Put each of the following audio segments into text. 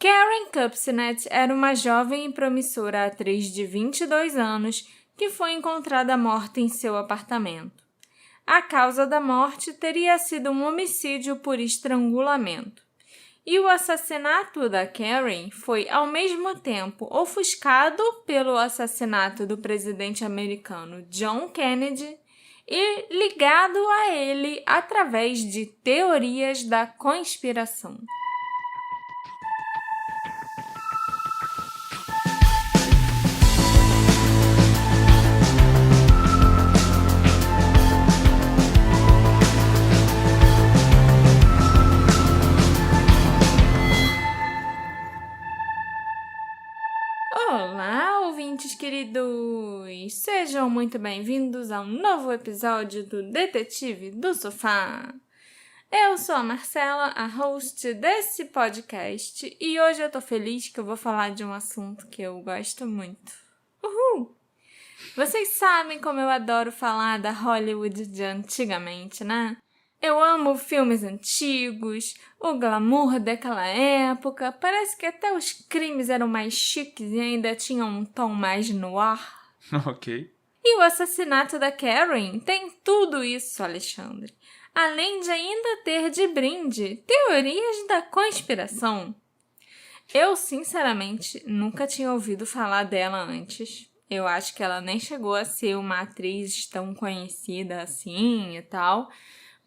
Karen Kupcinet era uma jovem e promissora atriz de 22 anos que foi encontrada morta em seu apartamento. A causa da morte teria sido um homicídio por estrangulamento. E o assassinato da Karen foi, ao mesmo tempo, ofuscado pelo assassinato do presidente americano John Kennedy e ligado a ele através de teorias da conspiração. Olá, ouvintes queridos! Sejam muito bem-vindos a um novo episódio do Detetive do Sofá. Eu sou a Marcela, a host desse podcast, e hoje eu tô feliz que eu vou falar de um assunto que eu gosto muito. Uhul! Vocês sabem como eu adoro falar da Hollywood de antigamente, né? Eu amo filmes antigos, o glamour daquela época, parece que até os crimes eram mais chiques e ainda tinham um tom mais no ar. Ok. E o assassinato da Karen tem tudo isso, Alexandre. Além de ainda ter de brinde teorias da conspiração. Eu, sinceramente, nunca tinha ouvido falar dela antes. Eu acho que ela nem chegou a ser uma atriz tão conhecida assim e tal.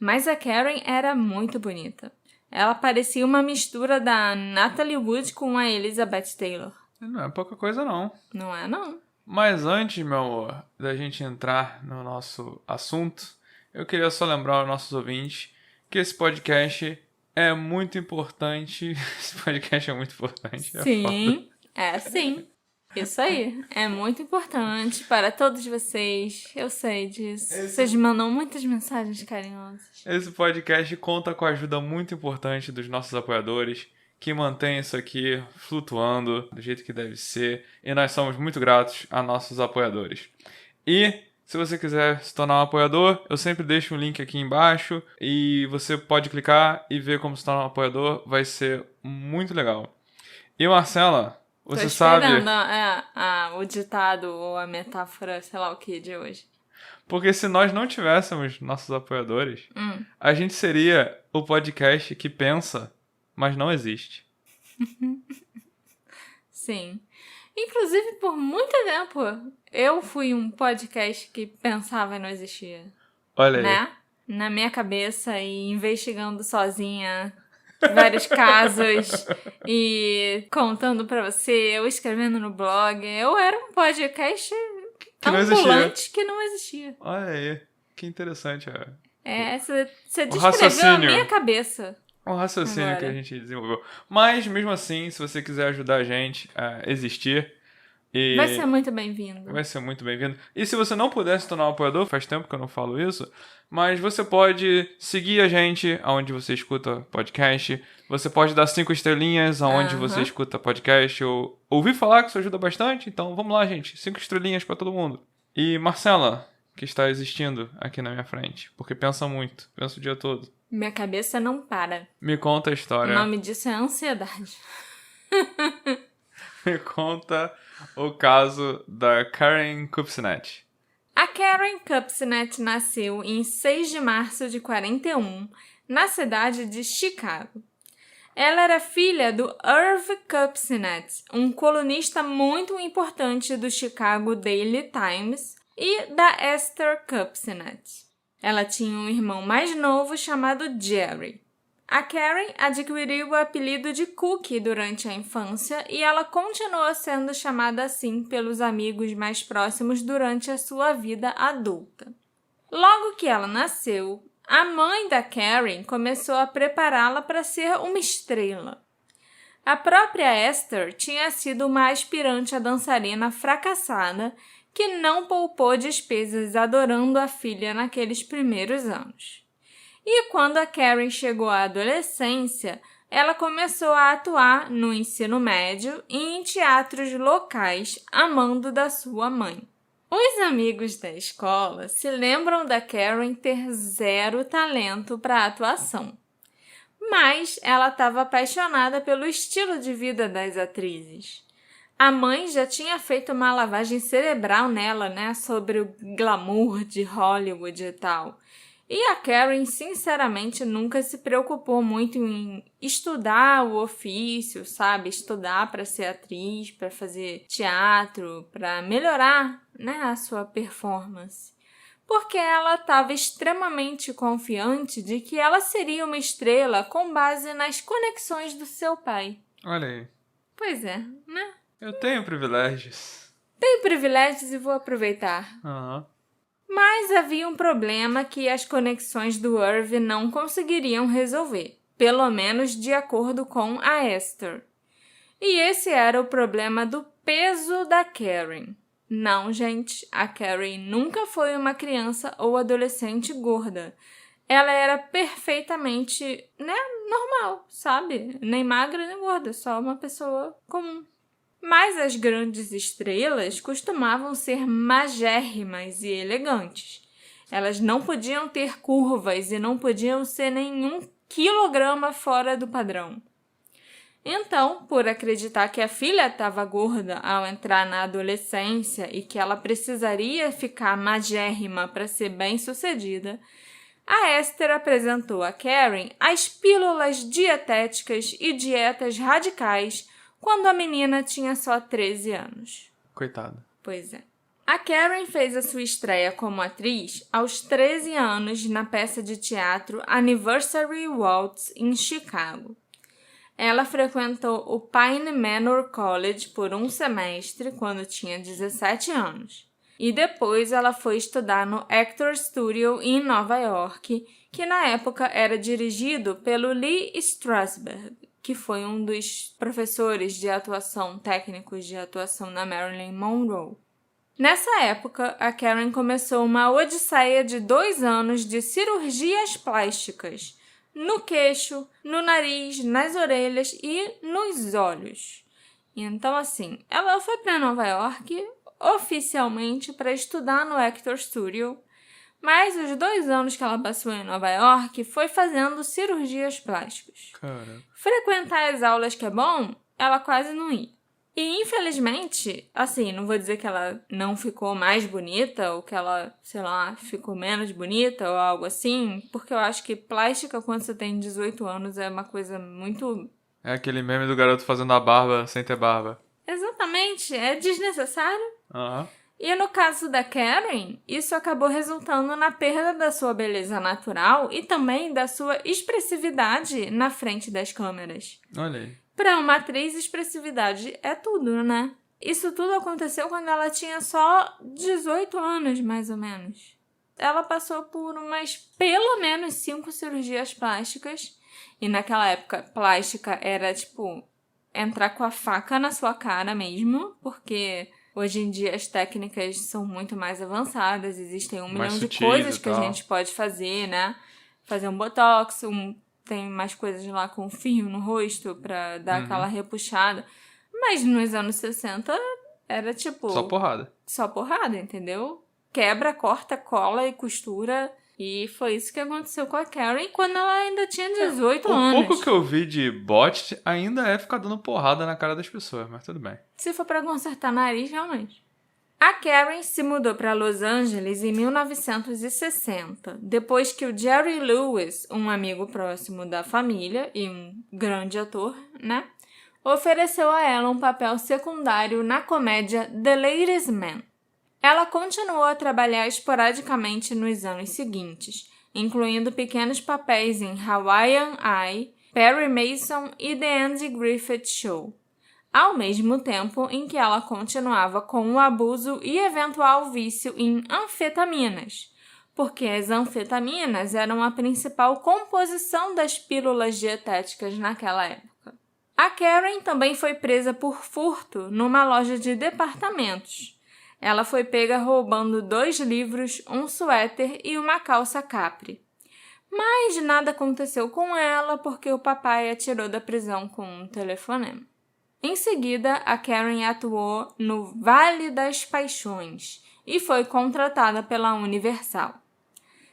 Mas a Karen era muito bonita. Ela parecia uma mistura da Natalie Wood com a Elizabeth Taylor. Não é pouca coisa, não. Não é, não? Mas antes, meu amor, da gente entrar no nosso assunto, eu queria só lembrar aos nossos ouvintes que esse podcast é muito importante. Esse podcast é muito importante. Sim, sim. Isso aí. É muito importante para todos vocês. Eu sei disso. Vocês mandam muitas mensagens carinhosas. Esse podcast conta com a ajuda muito importante dos nossos apoiadores, que mantém isso aqui flutuando do jeito que deve ser. E nós somos muito gratos a nossos apoiadores. E se você quiser se tornar um apoiador, eu sempre deixo um link aqui embaixo e você pode clicar e ver como se tornar um apoiador. Vai ser muito legal. E Marcela, você sabe... Tô esperando o ditado ou a metáfora, sei lá o que, de hoje. Porque se nós não tivéssemos nossos apoiadores, a gente seria o podcast que pensa, mas não existe. Sim. Inclusive, por muito tempo, eu fui um podcast que pensava e não existia. Olha aí. Né? Na minha cabeça e investigando sozinha vários casos e contando pra você, eu escrevendo no blog. Eu era um podcast Que não ambulante que não existia. Olha aí, que interessante. Você descreveu a raciocínio. minha cabeça. Um raciocínio Agora. que a gente desenvolveu. Mas, mesmo assim, se você quiser ajudar a gente a existir... Vai ser muito bem-vindo. Vai ser muito bem-vindo. E se você não puder se tornar um apoiador, faz tempo que eu não falo isso, mas você pode seguir a gente aonde você escuta podcast, você pode dar 5 estrelinhas aonde você escuta podcast, ou ouvir falar que isso ajuda bastante, então vamos lá, gente, 5 estrelinhas pra todo mundo. E Marcela, que está existindo aqui na minha frente, porque pensa muito, pensa o dia todo. Minha cabeça não para. Me conta a história. O nome disso é ansiedade. Me conta o caso da Karen Kupcinet. A Karen Kupcinet nasceu em 6 de março de 41, na cidade de Chicago. Ela era filha do Irv Kupcinet, um colunista muito importante do Chicago Daily Times, e da Esther Kupcinet. Ela tinha um irmão mais novo chamado Jerry. A Karen adquiriu o apelido de Cookie durante a infância e ela continuou sendo chamada assim pelos amigos mais próximos durante a sua vida adulta. Logo que ela nasceu, a mãe da Karen começou a prepará-la para ser uma estrela. A própria Esther tinha sido uma aspirante a dançarina fracassada que não poupou despesas adorando a filha naqueles primeiros anos. E quando a Karen chegou à adolescência, ela começou a atuar no ensino médio e em teatros locais, a mando da sua mãe. Os amigos da escola se lembram da Karen ter zero talento para atuação. mas ela estava apaixonada pelo estilo de vida das atrizes. A mãe já tinha feito uma lavagem cerebral nela, né, sobre o glamour de Hollywood e tal. E a Karen, sinceramente, nunca se preocupou muito em estudar o ofício, sabe? Estudar para ser atriz, para fazer teatro, para melhorar, né, a sua performance. Porque ela estava extremamente confiante de que ela seria uma estrela com base nas conexões do seu pai. Olha aí. Pois é, né? Eu tenho privilégios. Tenho privilégios e vou aproveitar. Aham. Mas havia um problema que as conexões do Irv não conseguiriam resolver, pelo menos de acordo com a Esther. E esse era o problema do peso da Karen. Não, gente, a Karen nunca foi uma criança ou adolescente gorda. Ela era perfeitamente, né, normal, sabe? Nem magra nem gorda, só uma pessoa comum. Mas as grandes estrelas costumavam ser magérrimas e elegantes. Elas não podiam ter curvas e não podiam ser nenhum quilograma fora do padrão. Então, por acreditar que a filha estava gorda ao entrar na adolescência e que ela precisaria ficar magérrima para ser bem-sucedida, a Esther apresentou a Karen as pílulas dietéticas e dietas radicais quando a menina tinha só 13 anos. Coitada. Pois é. A Karen fez a sua estreia como atriz aos 13 anos na peça de teatro Anniversary Waltz, em Chicago. Ela frequentou o Pine Manor College por um semestre, quando tinha 17 anos. E depois ela foi estudar no Actors Studio em Nova York, que na época era dirigido pelo Lee Strasberg, que foi um dos professores de atuação, técnicos de atuação na Marilyn Monroe. Nessa época, a Karen começou uma odisseia de 2 anos de cirurgias plásticas no queixo, no nariz, nas orelhas e nos olhos. Então, assim, ela foi para Nova York oficialmente para estudar no Actors Studio, mas os 2 anos que ela passou em Nova York foi fazendo cirurgias plásticas. Cara. Frequentar as aulas que é bom, ela quase não ia. E, infelizmente, assim, não vou dizer que ela não ficou mais bonita ou que ela, sei lá, ficou menos bonita ou algo assim, porque eu acho que plástica quando você tem 18 anos é uma coisa muito... É aquele meme do garoto fazendo a barba sem ter barba. Exatamente, é desnecessário. Aham. E no caso da Karen, isso acabou resultando na perda da sua beleza natural e também da sua expressividade na frente das câmeras. Olha aí. Para uma atriz, expressividade é tudo, né? Isso tudo aconteceu quando ela tinha só 18 anos, mais ou menos. Ela passou por pelo menos 5 cirurgias plásticas. E naquela época, plástica era, entrar com a faca na sua cara mesmo, porque hoje em dia as técnicas são muito mais avançadas, existem um milhão de coisas que a gente pode fazer, né? Fazer um botox, tem mais coisas lá com fio no rosto pra dar aquela repuxada. Mas nos anos 60 era só porrada. Só porrada, entendeu? Quebra, corta, cola e costura. E foi isso que aconteceu com a Karen quando ela ainda tinha 18 anos. O pouco que eu vi de bot ainda é ficar dando porrada na cara das pessoas, mas tudo bem. Se for pra consertar nariz, realmente. A Karen se mudou para Los Angeles em 1960, depois que o Jerry Lewis, um amigo próximo da família e um grande ator, né, ofereceu a ela um papel secundário na comédia The Ladies' Man. Ela continuou a trabalhar esporadicamente nos anos seguintes, incluindo pequenos papéis em Hawaiian Eye, Perry Mason e The Andy Griffith Show, ao mesmo tempo em que ela continuava com o abuso e eventual vício em anfetaminas, porque as anfetaminas eram a principal composição das pílulas dietéticas naquela época. A Karen também foi presa por furto numa loja de departamentos. Ela foi pega roubando 2 livros, um suéter e uma calça capri. Mas nada aconteceu com ela porque o papai a tirou da prisão com um telefonema. Em seguida, a Karen atuou no Vale das Paixões e foi contratada pela Universal.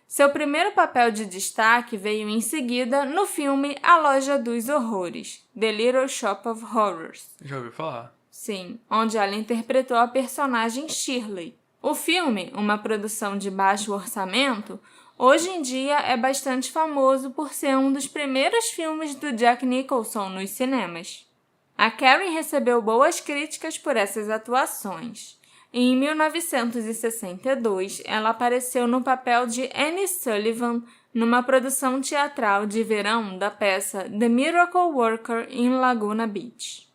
Seu primeiro papel de destaque veio em seguida no filme A Loja dos Horrores, The Little Shop of Horrors. Já ouvi falar. Sim, onde ela interpretou a personagem Shirley. O filme, uma produção de baixo orçamento, hoje em dia é bastante famoso por ser um dos primeiros filmes do Jack Nicholson nos cinemas. A Karen recebeu boas críticas por essas atuações. Em 1962, ela apareceu no papel de Annie Sullivan numa produção teatral de verão da peça The Miracle Worker em Laguna Beach.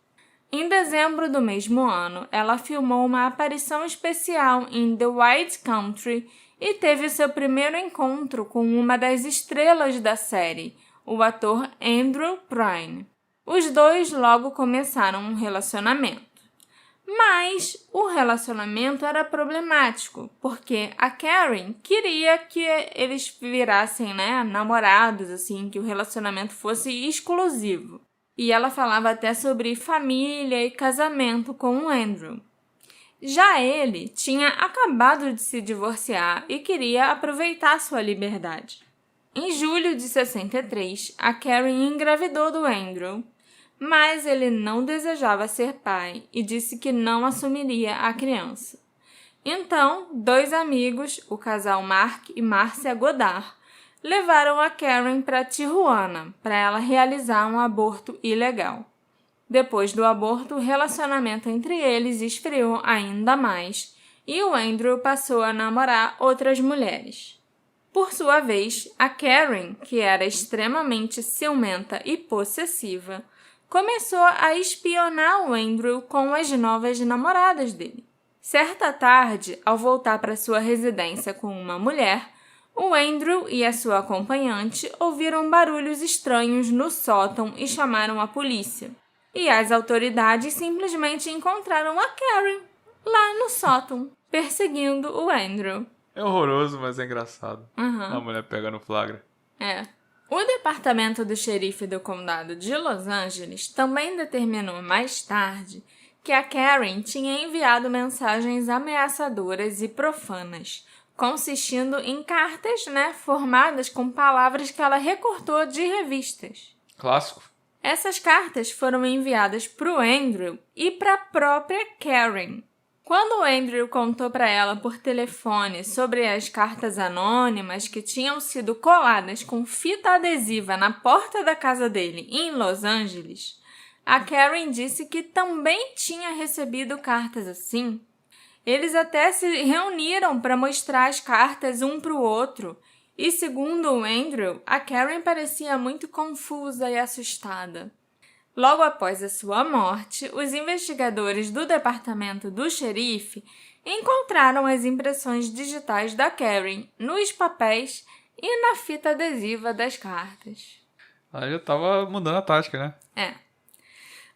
Em dezembro do mesmo ano, ela filmou uma aparição especial em The Wild Country e teve seu primeiro encontro com uma das estrelas da série, o ator Andrew Prine. Os dois logo começaram um relacionamento. Mas o relacionamento era problemático, porque a Karen queria que eles virassem, namorados, assim, que o relacionamento fosse exclusivo. E ela falava até sobre família e casamento com o Andrew. Já ele tinha acabado de se divorciar e queria aproveitar sua liberdade. Em julho de 63, a Karen engravidou do Andrew, mas ele não desejava ser pai e disse que não assumiria a criança. Então, dois amigos, o casal Mark e Marcia Goddard, levaram a Karen para Tijuana para ela realizar um aborto ilegal. Depois do aborto, o relacionamento entre eles esfriou ainda mais e o Andrew passou a namorar outras mulheres. Por sua vez, a Karen, que era extremamente ciumenta e possessiva, começou a espionar o Andrew com as novas namoradas dele. Certa tarde, ao voltar para sua residência com uma mulher, o Andrew e a sua acompanhante ouviram barulhos estranhos no sótão e chamaram a polícia. E as autoridades simplesmente encontraram a Karen lá no sótão, perseguindo o Andrew. É horroroso, mas é engraçado. Uhum. A mulher pega no flagra. É. O departamento do xerife do condado de Los Angeles também determinou mais tarde que a Karen tinha enviado mensagens ameaçadoras e profanas, consistindo em cartas, formadas com palavras que ela recortou de revistas. Clássico. Essas cartas foram enviadas para o Andrew e para a própria Karen. Quando o Andrew contou para ela por telefone sobre as cartas anônimas que tinham sido coladas com fita adesiva na porta da casa dele em Los Angeles, a Karen disse que também tinha recebido cartas assim. Eles até se reuniram para mostrar as cartas um para o outro e, segundo o Andrew, a Karen parecia muito confusa e assustada. Logo após a sua morte, os investigadores do departamento do xerife encontraram as impressões digitais da Karen nos papéis e na fita adesiva das cartas. Ela já estava mudando a tática, né? É.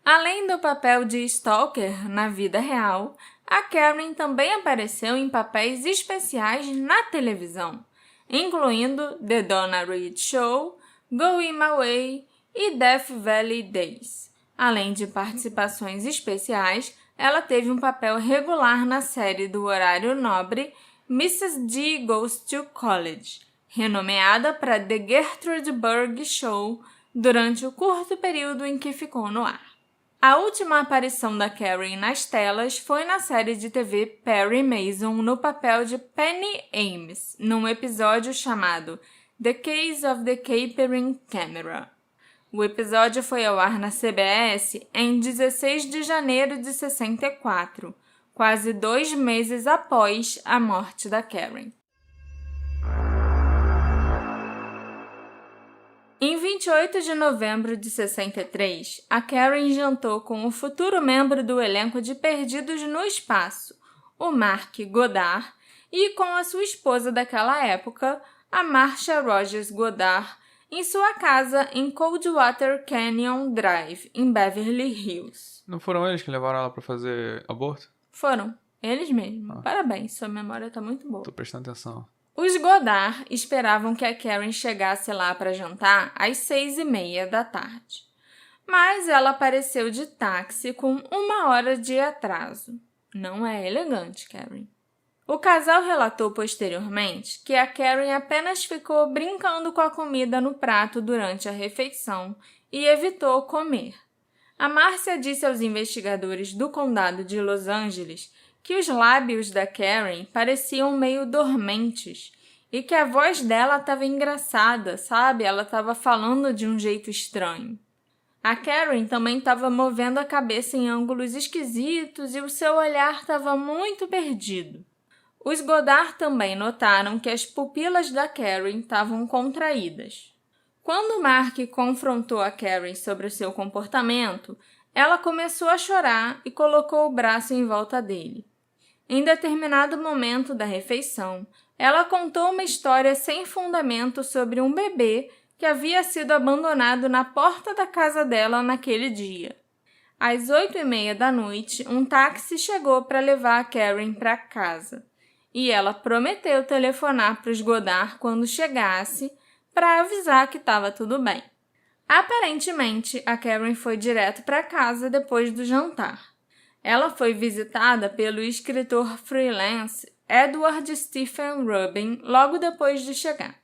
Além do papel de stalker na vida real, a Karen também apareceu em papéis especiais na televisão, incluindo The Donna Reed Show, Going My Way e Death Valley Days. Além de participações especiais, ela teve um papel regular na série do horário nobre Mrs. D Goes to College, renomeada para The Gertrude Berg Show durante o curto período em que ficou no ar. A última aparição da Karen nas telas foi na série de TV Perry Mason no papel de Penny Ames, num episódio chamado The Case of the Capering Camera. O episódio foi ao ar na CBS em 16 de janeiro de 64, quase 2 meses após a morte da Karen. Em 28 de novembro de 63, a Karen jantou com o futuro membro do elenco de Perdidos no Espaço, o Mark Goddard, e com a sua esposa daquela época, a Marcia Rogers Goddard, em sua casa em Coldwater Canyon Drive, em Beverly Hills. Não foram eles que levaram ela pra fazer aborto? Foram, eles mesmos. Parabéns, sua memória tá muito boa. Tô prestando atenção. Os Goddard esperavam que a Karen chegasse lá para jantar às 6h30 da tarde. Mas ela apareceu de táxi com 1 hora de atraso. Não é elegante, Karen. O casal relatou posteriormente que a Karen apenas ficou brincando com a comida no prato durante a refeição e evitou comer. A Márcia disse aos investigadores do condado de Los Angeles que os lábios da Karen pareciam meio dormentes e que a voz dela estava engraçada, sabe? Ela estava falando de um jeito estranho. A Karen também estava movendo a cabeça em ângulos esquisitos e o seu olhar estava muito perdido. Os Goddard também notaram que as pupilas da Karen estavam contraídas. Quando Mark confrontou a Karen sobre o seu comportamento, ela começou a chorar e colocou o braço em volta dele. Em determinado momento da refeição, ela contou uma história sem fundamento sobre um bebê que havia sido abandonado na porta da casa dela naquele dia. Às 8h30 da noite, um táxi chegou para levar a Karen para casa. E ela prometeu telefonar para os Goddard quando chegasse para avisar que estava tudo bem. Aparentemente, a Karen foi direto para casa depois do jantar. Ela foi visitada pelo escritor freelance Edward Stephen Rubin logo depois de chegar.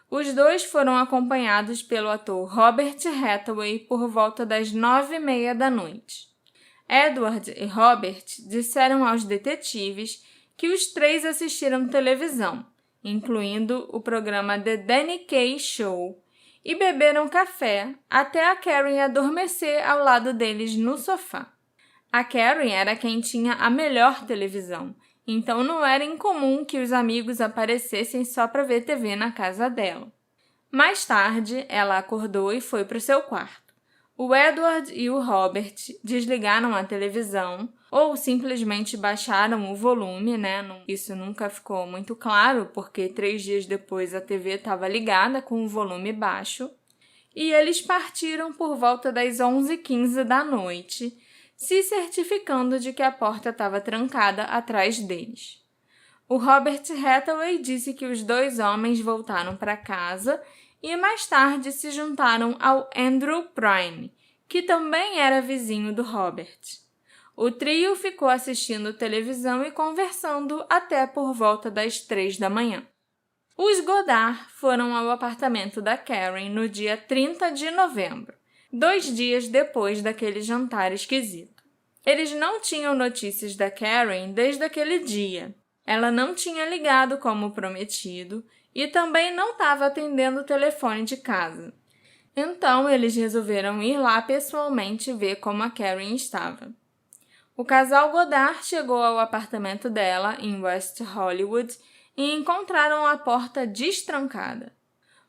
Os dois foram acompanhados pelo ator Robert Hathaway por volta das 9h30 da noite. Edward e Robert disseram aos detetives que os três assistiram televisão, incluindo o programa The Danny Kaye Show, e beberam café até a Karen adormecer ao lado deles no sofá. A Karen era quem tinha a melhor televisão, então não era incomum que os amigos aparecessem só para ver TV na casa dela. Mais tarde, ela acordou e foi para o seu quarto. O Edward e o Robert desligaram a televisão ou simplesmente baixaram o volume, Isso nunca ficou muito claro, porque 3 dias depois a TV estava ligada com o volume baixo. E eles partiram por volta das 11h15 da noite, se certificando de que a porta estava trancada atrás deles. O Robert Hathaway disse que os 2 homens voltaram para casa e mais tarde se juntaram ao Andrew Prime, que também era vizinho do Robert. O trio ficou assistindo televisão e conversando até por volta das 3 da manhã. Os Goddard foram ao apartamento da Karen no dia 30 de novembro, 2 dias depois daquele jantar esquisito. Eles não tinham notícias da Karen desde aquele dia. Ela não tinha ligado como prometido e também não estava atendendo o telefone de casa. Então, eles resolveram ir lá pessoalmente ver como a Karen estava. O casal Goddard chegou ao apartamento dela, em West Hollywood, e encontraram a porta destrancada.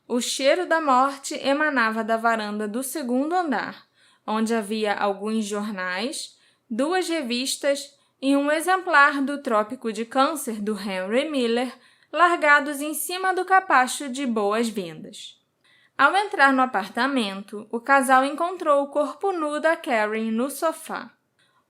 O cheiro da morte emanava da varanda do 2º andar, onde havia alguns jornais, 2 revistas e um exemplar do Trópico de Câncer do Henry Miller, largados em cima do capacho de boas-vindas. Ao entrar no apartamento, o casal encontrou o corpo nu da Karen no sofá.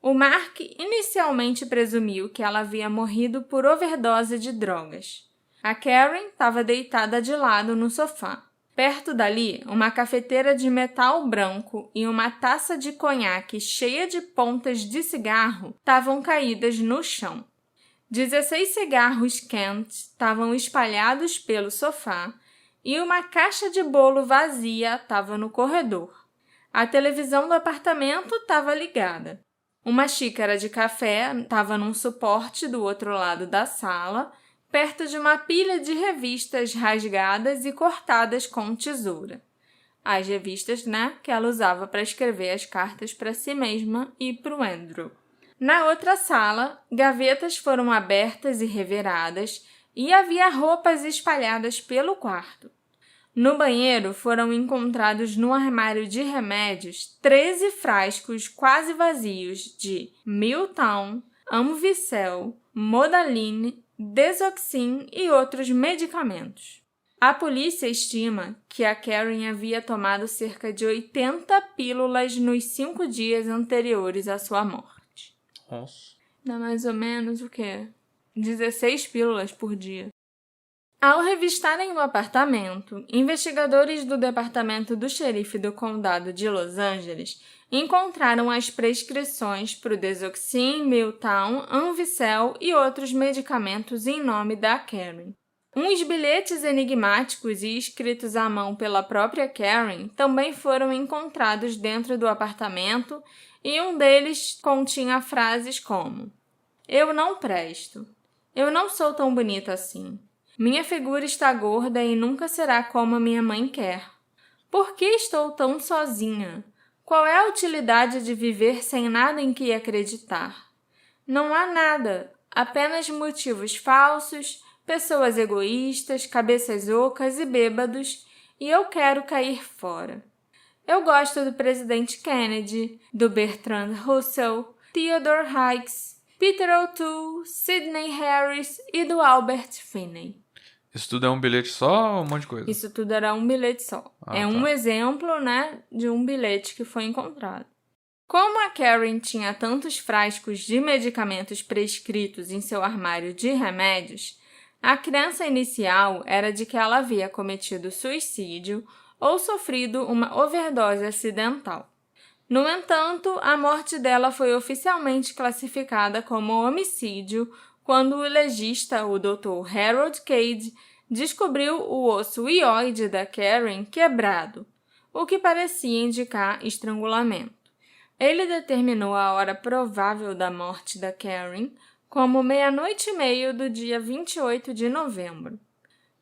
O Mark inicialmente presumiu que ela havia morrido por overdose de drogas. A Karen estava deitada de lado no sofá. Perto dali, uma cafeteira de metal branco e uma taça de conhaque cheia de pontas de cigarro estavam caídas no chão. 16 cigarros Kent estavam espalhados pelo sofá e uma caixa de bolo vazia estava no corredor. A televisão do apartamento estava ligada. Uma xícara de café estava num suporte do outro lado da sala, perto de uma pilha de revistas rasgadas e cortadas com tesoura. As revistas, que ela usava para escrever as cartas para si mesma e para o Andrew. Na outra sala, gavetas foram abertas e reviradas e havia roupas espalhadas pelo quarto. No banheiro foram encontrados no armário de remédios 13 frascos quase vazios de Miltown, Amvicel, Modaline, Desoxyn e outros medicamentos. A polícia estima que a Karen havia tomado cerca de 80 pílulas nos 5 dias anteriores à sua morte. Nossa. Dá mais ou menos o quê? 16 pílulas por dia. Ao revistarem o apartamento, investigadores do departamento do xerife do condado de Los Angeles encontraram as prescrições para o Desoxyn, Miltown, Anvicel e outros medicamentos em nome da Karen. Uns bilhetes enigmáticos e escritos à mão pela própria Karen também foram encontrados dentro do apartamento e um deles continha frases como: "Eu não presto. Eu não sou tão bonita assim. Minha figura está gorda e nunca será como a minha mãe quer. Por que estou tão sozinha? Qual é a utilidade de viver sem nada em que acreditar? Não há nada, apenas motivos falsos, pessoas egoístas, cabeças ocas e bêbados, e eu quero cair fora. Eu gosto do presidente Kennedy, do Bertrand Russell, Theodore Hicks, Peter O'Toole, Sidney Harris e do Albert Finney." Isso tudo é um bilhete só ou um monte de coisa? Isso tudo era um bilhete só. Tá. Um exemplo, de um bilhete que foi encontrado. Como a Karen tinha tantos frascos de medicamentos prescritos em seu armário de remédios, a crença inicial era de que ela havia cometido suicídio ou sofrido uma overdose acidental. No entanto, a morte dela foi oficialmente classificada como homicídio quando o legista, o Dr. Harold Cade, descobriu o osso hioide da Karen quebrado, o que parecia indicar estrangulamento. Ele determinou a hora provável da morte da Karen como 00:30 do dia 28 de novembro.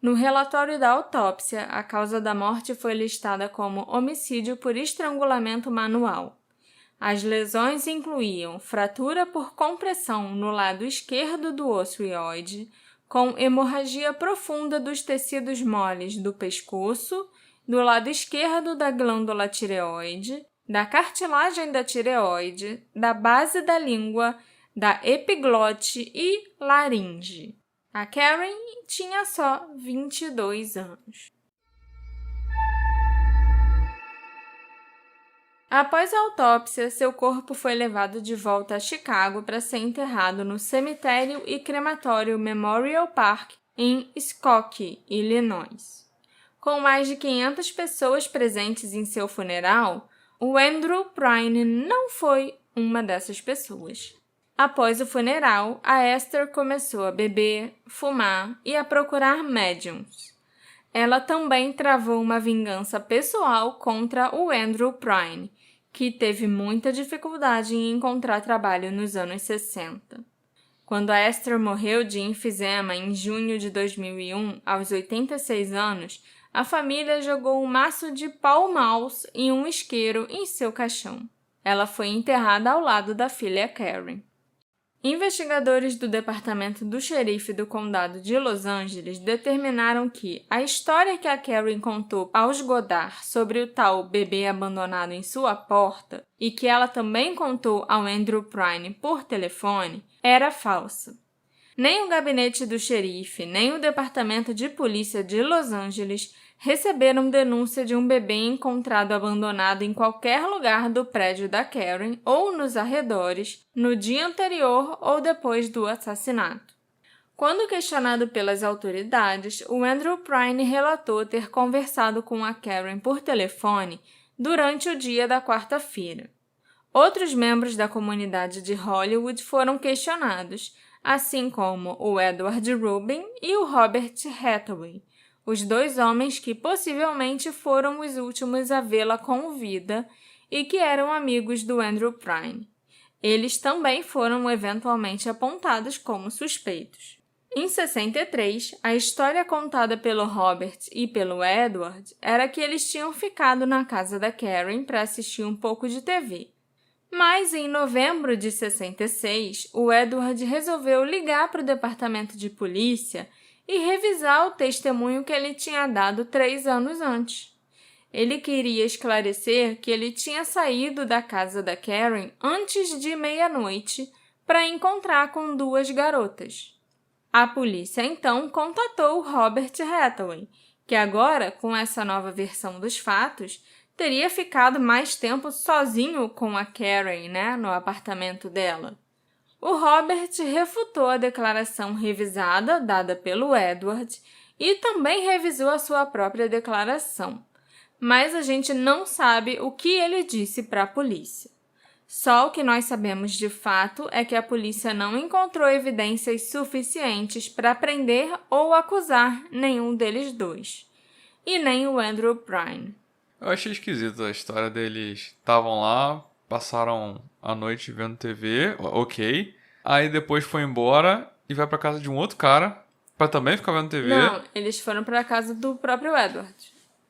No relatório da autópsia, a causa da morte foi listada como homicídio por estrangulamento manual. As lesões incluíam fratura por compressão no lado esquerdo do osso hioide, com hemorragia profunda dos tecidos moles do pescoço, do lado esquerdo da glândula tireoide, da cartilagem da tireoide, da base da língua, da epiglote e laringe. A Karen tinha só 22 anos. Após a autópsia, seu corpo foi levado de volta a Chicago para ser enterrado no cemitério e crematório Memorial Park, em Skokie, Illinois. Com mais de 500 pessoas presentes em seu funeral, o Andrew Prine não foi uma dessas pessoas. Após o funeral, a Esther começou a beber, fumar e a procurar médiums. Ela também travou uma vingança pessoal contra o Andrew Prine, que teve muita dificuldade em encontrar trabalho nos anos 60. Quando a Esther morreu de enfisema em junho de 2001, aos 86 anos, a família jogou um maço de pau-mouse e um isqueiro em seu caixão. Ela foi enterrada ao lado da filha Karen. Investigadores do Departamento do Xerife do Condado de Los Angeles determinaram que a história que a Karen contou aos Goddard sobre o tal bebê abandonado em sua porta e que ela também contou ao Andrew Prine por telefone era falsa. Nem o gabinete do xerife, nem o Departamento de Polícia de Los Angeles receberam denúncia de um bebê encontrado abandonado em qualquer lugar do prédio da Karen ou nos arredores no dia anterior ou depois do assassinato. Quando questionado pelas autoridades, o Andrew Prine relatou ter conversado com a Karen por telefone durante o dia da quarta-feira. Outros membros da comunidade de Hollywood foram questionados, assim como o Edward Rubin e o Robert Hathaway, os dois homens que possivelmente foram os últimos a vê-la com vida e que eram amigos do Andrew Prine. Eles também foram eventualmente apontados como suspeitos. Em 63, a história contada pelo Robert e pelo Edward era que eles tinham ficado na casa da Karen para assistir um pouco de TV. Mas, em novembro de 66, o Edward resolveu ligar para o departamento de polícia e revisar o testemunho que ele tinha dado 3 anos antes. Ele queria esclarecer que ele tinha saído da casa da Karen antes de meia-noite para encontrar com 2 garotas. A polícia, então, contatou o Robert Hathaway, que agora, com essa nova versão dos fatos, teria ficado mais tempo sozinho com a Karen, no apartamento dela. O Robert refutou a declaração revisada dada pelo Edward e também revisou a sua própria declaração. mas a gente não sabe o que ele disse para a polícia. Só o que nós sabemos de fato é que a polícia não encontrou evidências suficientes para prender ou acusar nenhum deles dois, e nem o Andrew Prine. Eu achei esquisito a história deles. Estavam lá, passaram a noite vendo TV, ok. Aí depois foi embora e vai pra casa de um outro cara pra também ficar vendo TV. Não, eles foram para casa do próprio Edward.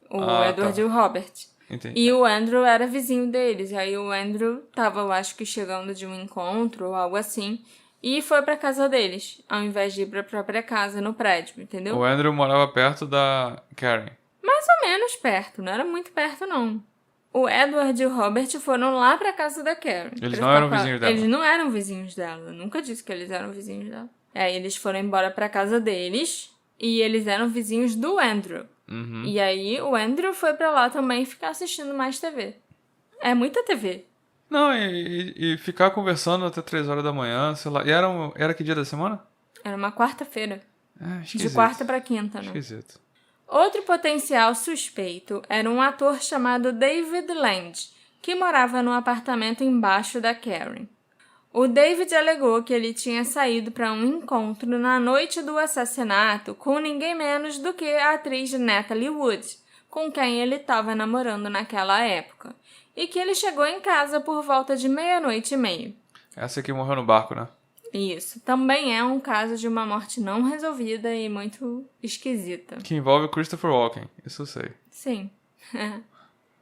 O Edward tá. e o Robert. Entendi. E o Andrew era vizinho deles. Aí o Andrew tava, eu acho que chegando de um encontro ou algo assim. E foi pra casa deles, ao invés de ir pra própria casa no prédio, entendeu? O Andrew morava perto da Karen. Mais ou menos perto, não era muito perto não. O Edward e o Robert foram lá pra casa da Karen. Eles não eram vizinhos dela. Eles não eram vizinhos dela. Eu nunca disse que eles eram vizinhos dela. Aí eles foram embora pra casa deles e eles eram vizinhos do Andrew. Uhum. E aí o Andrew foi pra lá também ficar assistindo mais TV. É muita TV. Não, e ficar conversando até 3 horas da manhã, sei lá. E era que dia da semana? Era uma quarta-feira. Esquisito. De quarta pra quinta, né? Esquisito. Outro potencial suspeito era um ator chamado David Land, que morava num apartamento embaixo da Karen. O David alegou que ele tinha saído para um encontro na noite do assassinato com ninguém menos do que a atriz Natalie Wood, com quem ele estava namorando naquela época, e que ele chegou em casa por volta de 00:30. Essa aqui morreu no barco, né? Isso, também é um caso de uma morte não resolvida e muito esquisita. Que envolve Christopher Walken, isso eu sei. Sim.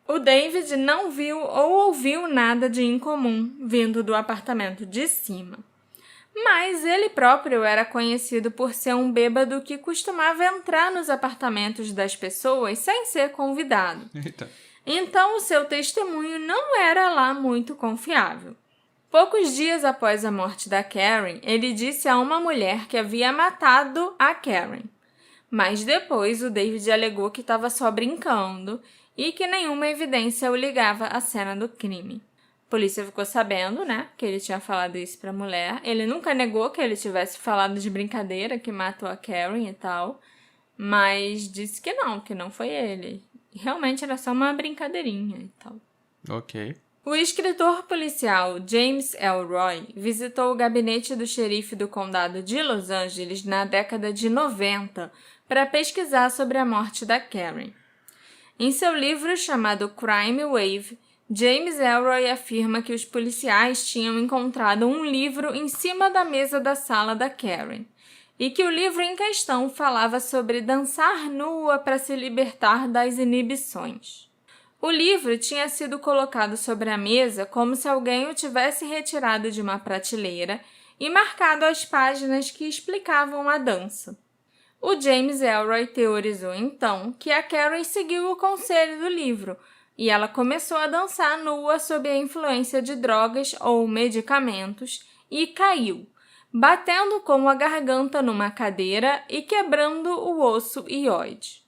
O David não viu ou ouviu nada de incomum vindo do apartamento de cima. Mas ele próprio era conhecido por ser um bêbado que costumava entrar nos apartamentos das pessoas sem ser convidado. Eita. Então, o seu testemunho não era lá muito confiável. Poucos dias após a morte da Karen, ele disse a uma mulher que havia matado a Karen. Mas depois o David alegou que estava só brincando e que nenhuma evidência o ligava à cena do crime. A polícia ficou sabendo, né, que ele tinha falado isso para a mulher. Ele nunca negou que ele tivesse falado de brincadeira, que matou a Karen e tal, mas disse que não foi ele. Realmente era só uma brincadeirinha e tal. Ok. O escritor policial James Ellroy visitou o gabinete do xerife do condado de Los Angeles na década de 90 para pesquisar sobre a morte da Karen. Em seu livro chamado Crime Wave, James Ellroy afirma que os policiais tinham encontrado um livro em cima da mesa da sala da Karen e que o livro em questão falava sobre dançar nua para se libertar das inibições. O livro tinha sido colocado sobre a mesa como se alguém o tivesse retirado de uma prateleira e marcado as páginas que explicavam a dança. O James Ellroy teorizou então que a Karen seguiu o conselho do livro e ela começou a dançar nua sob a influência de drogas ou medicamentos e caiu, batendo com a garganta numa cadeira e quebrando o osso ióide.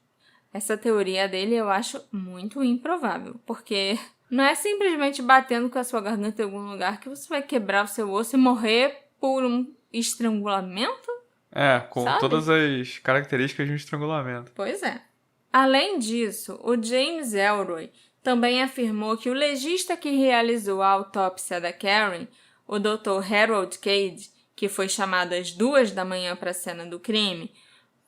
Essa teoria dele eu acho muito improvável, porque não é simplesmente batendo com a sua garganta em algum lugar que você vai quebrar o seu osso e morrer por um estrangulamento? Com Sabe? todas as características de um estrangulamento. Pois é. Além disso, o James Ellroy também afirmou que o legista que realizou a autópsia da Karen, o Dr. Harold Cade, que foi chamado às 2 da manhã para a cena do crime,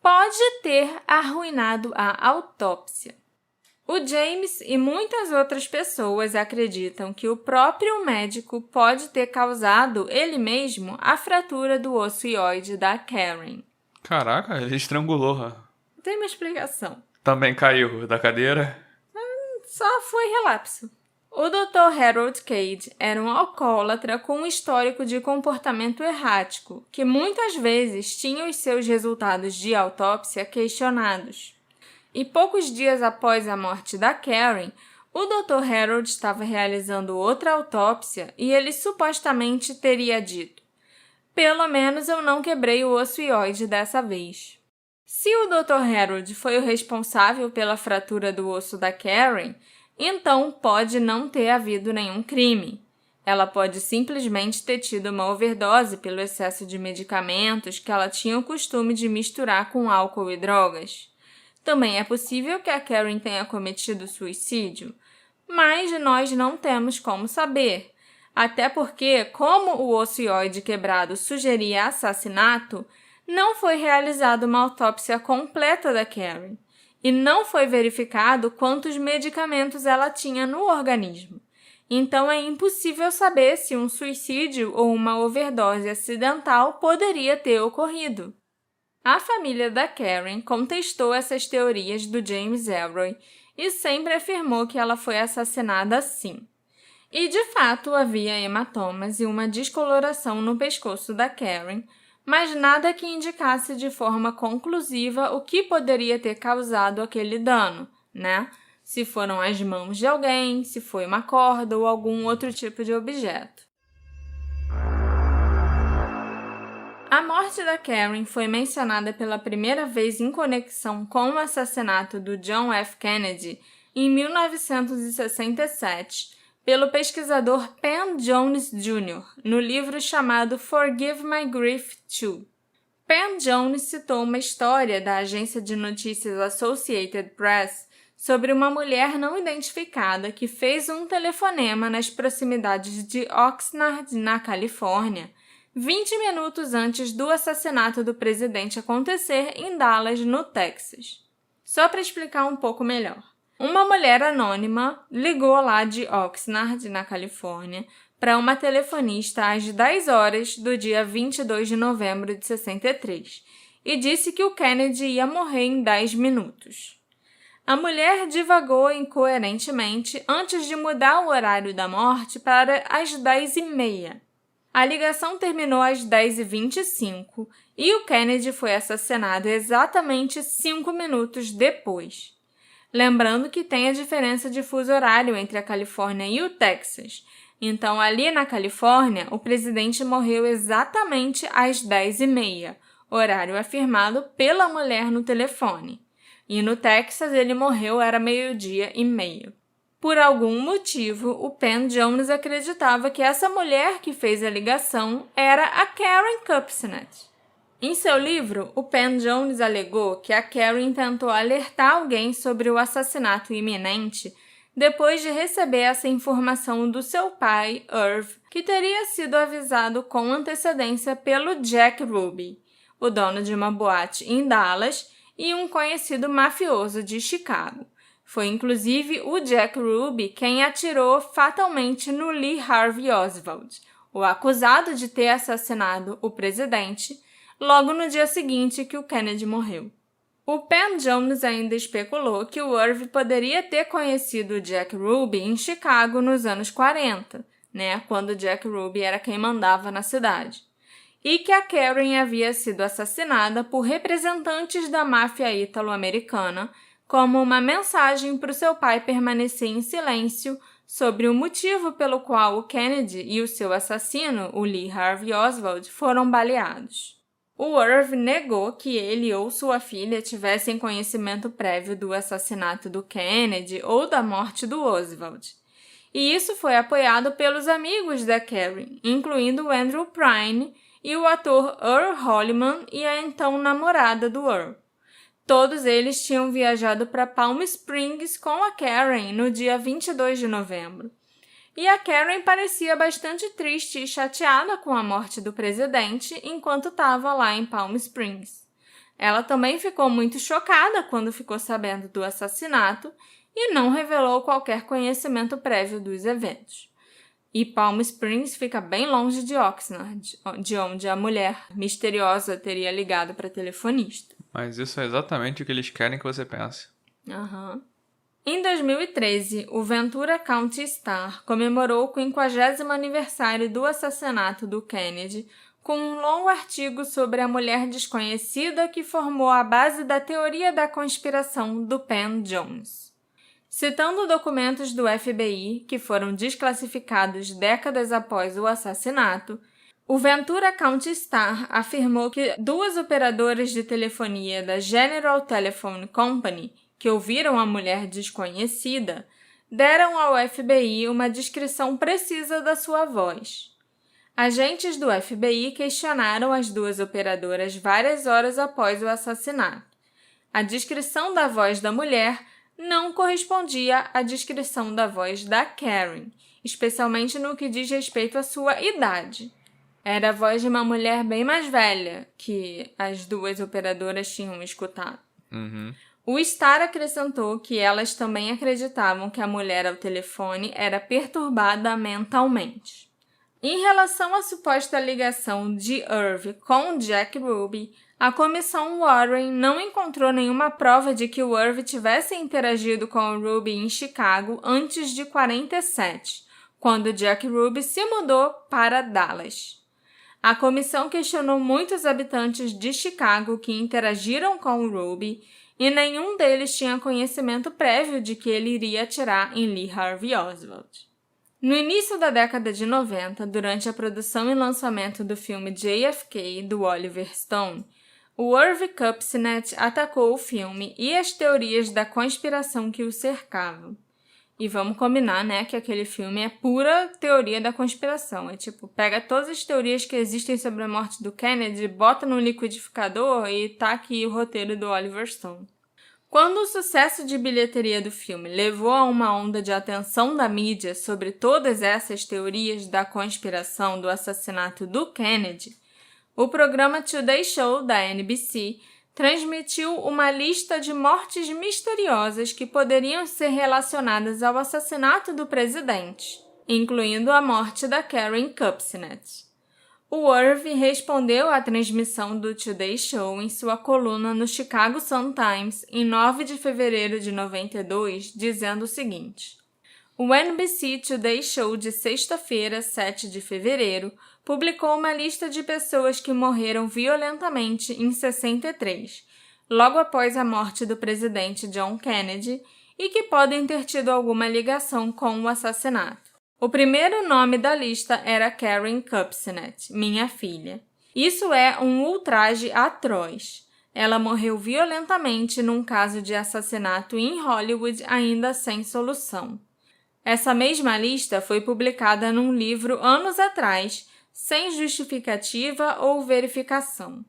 pode ter arruinado a autópsia. O James e muitas outras pessoas acreditam que o próprio médico pode ter causado ele mesmo a fratura do osso ióide da Karen. Caraca, ele estrangulou. Tem uma explicação. Também caiu da cadeira. Só foi relapso. O Dr. Harold Cade era um alcoólatra com um histórico de comportamento errático, que muitas vezes tinha os seus resultados de autópsia questionados. E poucos dias após a morte da Karen, o Dr. Harold estava realizando outra autópsia e ele supostamente teria dito: "Pelo menos eu não quebrei o osso ióide dessa vez." Se o Dr. Harold foi o responsável pela fratura do osso da Karen, então pode não ter havido nenhum crime. Ela pode simplesmente ter tido uma overdose pelo excesso de medicamentos que ela tinha o costume de misturar com álcool e drogas. Também é possível que a Karen tenha cometido suicídio, mas nós não temos como saber, até porque, como o ocioide quebrado sugeria assassinato, não foi realizada uma autópsia completa da Karen e não foi verificado quantos medicamentos ela tinha no organismo. Então, é impossível saber se um suicídio ou uma overdose acidental poderia ter ocorrido. A família da Karen contestou essas teorias do James Ellroy e sempre afirmou que ela foi assassinada sim. E, de fato, havia hematomas e uma descoloração no pescoço da Karen, mas nada que indicasse de forma conclusiva o que poderia ter causado aquele dano, né? Se foram as mãos de alguém, se foi uma corda ou algum outro tipo de objeto. A morte da Karen foi mencionada pela primeira vez em conexão com o assassinato do John F. Kennedy em 1967, pelo pesquisador Penn Jones Jr., no livro chamado Forgive My Grief Too. Penn Jones citou uma história da agência de notícias Associated Press sobre uma mulher não identificada que fez um telefonema nas proximidades de Oxnard, na Califórnia, 20 minutos antes do assassinato do presidente acontecer em Dallas, no Texas. Só para explicar um pouco melhor. Uma mulher anônima ligou lá de Oxnard, na Califórnia, para uma telefonista às 10 horas do dia 22 de novembro de 63 e disse que o Kennedy ia morrer em 10 minutos. A mulher divagou incoerentemente antes de mudar o horário da morte para as 10h30. A ligação terminou às 10h25 e o Kennedy foi assassinado exatamente 5 minutos depois. Lembrando que tem a diferença de fuso horário entre a Califórnia e o Texas. Então, ali na Califórnia, o presidente morreu exatamente às 10h30, horário afirmado pela mulher no telefone. E no Texas, ele morreu era 12h30. Por algum motivo, o Penn Jones acreditava que essa mulher que fez a ligação era a Karen Kupcinet. Em seu livro, o Penn Jones alegou que a Karen tentou alertar alguém sobre o assassinato iminente depois de receber essa informação do seu pai, Irv, que teria sido avisado com antecedência pelo Jack Ruby, o dono de uma boate em Dallas e um conhecido mafioso de Chicago. Foi inclusive o Jack Ruby quem atirou fatalmente no Lee Harvey Oswald, o acusado de ter assassinado o presidente, logo no dia seguinte que o Kennedy morreu. O Penn Jones ainda especulou que o Irv poderia ter conhecido o Jack Ruby em Chicago nos anos 40, quando Jack Ruby era quem mandava na cidade, e que a Karen havia sido assassinada por representantes da máfia ítalo-americana como uma mensagem para o seu pai permanecer em silêncio sobre o motivo pelo qual o Kennedy e o seu assassino, o Lee Harvey Oswald, foram baleados. O Irv negou que ele ou sua filha tivessem conhecimento prévio do assassinato do Kennedy ou da morte do Oswald. E isso foi apoiado pelos amigos da Karen, incluindo o Andrew Prine e o ator Earl Holliman e a então namorada do Earl. Todos eles tinham viajado para Palm Springs com a Karen no dia 22 de novembro. E a Karen parecia bastante triste e chateada com a morte do presidente enquanto estava lá em Palm Springs. Ela também ficou muito chocada quando ficou sabendo do assassinato e não revelou qualquer conhecimento prévio dos eventos. E Palm Springs fica bem longe de Oxnard, de onde a mulher misteriosa teria ligado para a telefonista. Mas isso é exatamente o que eles querem que você pense. Em 2013, o Ventura County Star comemorou o 50º aniversário do assassinato do Kennedy com um longo artigo sobre a mulher desconhecida que formou a base da teoria da conspiração do Penn Jones. Citando documentos do FBI, que foram desclassificados décadas após o assassinato, o Ventura County Star afirmou que 2 operadoras de telefonia da General Telephone Company, que ouviram a mulher desconhecida, deram ao FBI uma descrição precisa da sua voz. Agentes do FBI questionaram as 2 operadoras várias horas após o assassinato, A descrição da voz da mulher não correspondia à descrição da voz da Karen, especialmente no que diz respeito à sua idade. Era a voz de uma mulher bem mais velha que as duas operadoras tinham escutado. O Starr acrescentou que elas também acreditavam que a mulher ao telefone era perturbada mentalmente. Em relação à suposta ligação de Irv com Jack Ruby, a comissão Warren não encontrou nenhuma prova de que o Irv tivesse interagido com o Ruby em Chicago antes de 47, quando Jack Ruby se mudou para Dallas. A comissão questionou muitos habitantes de Chicago que interagiram com o Ruby e nenhum deles tinha conhecimento prévio de que ele iria atirar em Lee Harvey Oswald. No início da década de 90, durante a produção e lançamento do filme JFK, do Oliver Stone, o Irv Kupcinet atacou o filme e as teorias da conspiração que o cercavam. E vamos combinar, né, que aquele filme é pura teoria da conspiração. É tipo, pega todas as teorias que existem sobre a morte do Kennedy, bota no liquidificador e tá aqui o roteiro do Oliver Stone. Quando o sucesso de bilheteria do filme levou a uma onda de atenção da mídia sobre todas essas teorias da conspiração do assassinato do Kennedy, o programa Today Show da NBC transmitiu uma lista de mortes misteriosas que poderiam ser relacionadas ao assassinato do presidente, incluindo a morte da Karen Kupcinet. O Irv respondeu à transmissão do Today Show em sua coluna no Chicago Sun-Times em 9 de fevereiro de 92, dizendo o seguinte: o NBC Today Show de sexta-feira, 7 de fevereiro, publicou uma lista de pessoas que morreram violentamente em 63, logo após a morte do presidente John Kennedy, e que podem ter tido alguma ligação com o assassinato. O primeiro nome da lista era Karen Kupcinet, minha filha. Isso é um ultraje atroz. Ela morreu violentamente num caso de assassinato em Hollywood ainda sem solução. Essa mesma lista foi publicada num livro anos atrás, sem justificativa ou verificação.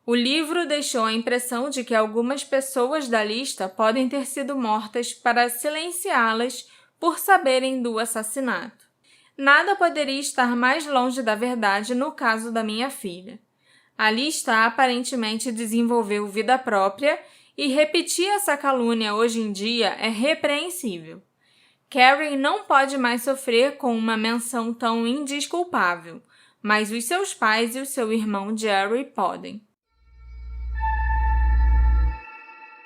O livro deixou a impressão de que algumas pessoas da lista podem ter sido mortas para silenciá-las por saberem do assassinato. Nada poderia estar mais longe da verdade no caso da minha filha. A lista aparentemente desenvolveu vida própria e repetir essa calúnia hoje em dia é repreensível. Karen não pode mais sofrer com uma menção tão indesculpável, mas os seus pais e o seu irmão Jerry podem.